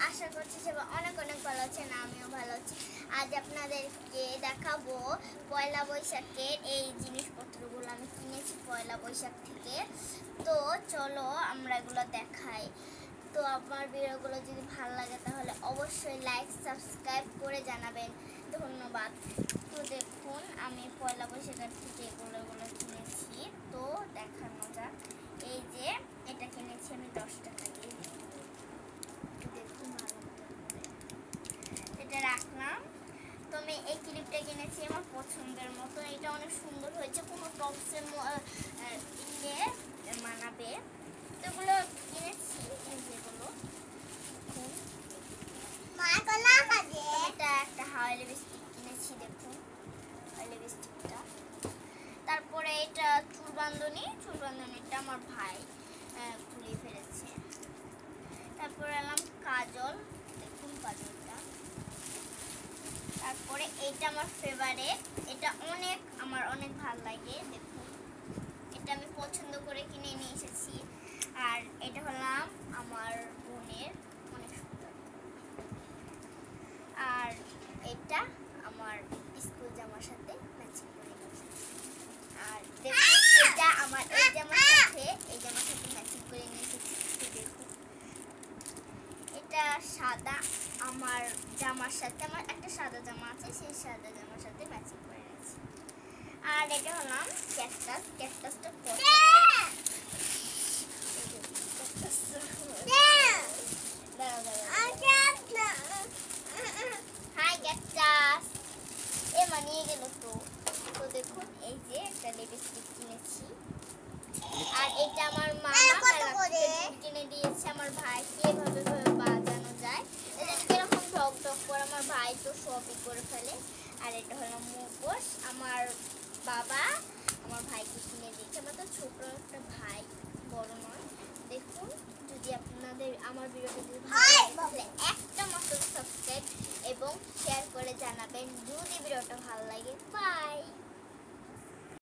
আশা করছি সবাই অনেক অনেক ভালো আছেন, আমিও ভালো আছি। আজ আপনাদেরকে দেখাবো পয়লা বৈশাখের এই জিনিসপত্রগুলো আমি কিনেছি পয়লা বৈশাখ থেকে। তো চলো আমরা এগুলো দেখাই। তো আমার ভিডিওগুলো যদি ভালো লাগে তাহলে অবশ্যই লাইক সাবস্ক্রাইব করে জানাবেন, ধন্যবাদ। তো দেখুন আমি পয়লা বৈশাখের থেকে এগুলো কিনেছি, তো দেখানো যাক। এই যে এটা কিনেছি আমি 10 টাকা দিয়ে, দেখুন এটা রাখলাম। তো আমি এই ক্লিপটা কিনেছি আমার পছন্দের মতো, এটা অনেক সুন্দর হয়েছে, কোনো টপসের মানাবে। তো এগুলো কিনেছি, এই যেগুলো এটা একটা হাওয়াই লিপস্টিক কিনেছি, দেখুন হাওয়াই লিপস্টিকটা। তারপরে এটা চুলবান্ধনীটা আমার ভাই খুলে ফেলেছে। তারপরে এলাম কাজল, দেখুন কাজলটা। তারপরে এটা আমার ফেভারিট, এটা আমার অনেক ভালো লাগে, দেখুন এটা আমি পছন্দ করে কিনে নিয়ে এসেছি। আর এটা হলাম আমার বোনের, অনেক সুন্দর। আর এটা আমার স্কুল জামার সাথে ম্যাচিং করে নিয়েছি। আর দেখুন এটা আমার এই জামার সাথে ম্যাচিং করে নিয়ে এসেছি, দেখুন এটা সাদা, আমার জামার সাথে আমার একটা সাদা জামা আছে, সেই সাদা জামার সাথে ম্যাচিং করে নিয়েছি। আর এটা হলাম ক্যাকটাসটা হাই ক্যাকটাস, এ মানিয়ে গেল। তো দেখুন এই যে একটা লিপস্টিক কিনেছি। আর এটা আমার মামা কিনে দিয়েছে আমার ভাইকে, এভাবে বাজানো যায়, এটা কিরকম ঢক ঢক করে, আমার ভাই তো সবই করে ফেলে। আর এটা হলো মুখোশ, আমার বাবা আমার ভাইকে কিনে দিয়েছে, আমার তো ছোট একটা ভাই, বড় নয়। দেখুন যদি আপনাদের আমার ভিডিওটি যদি ভালো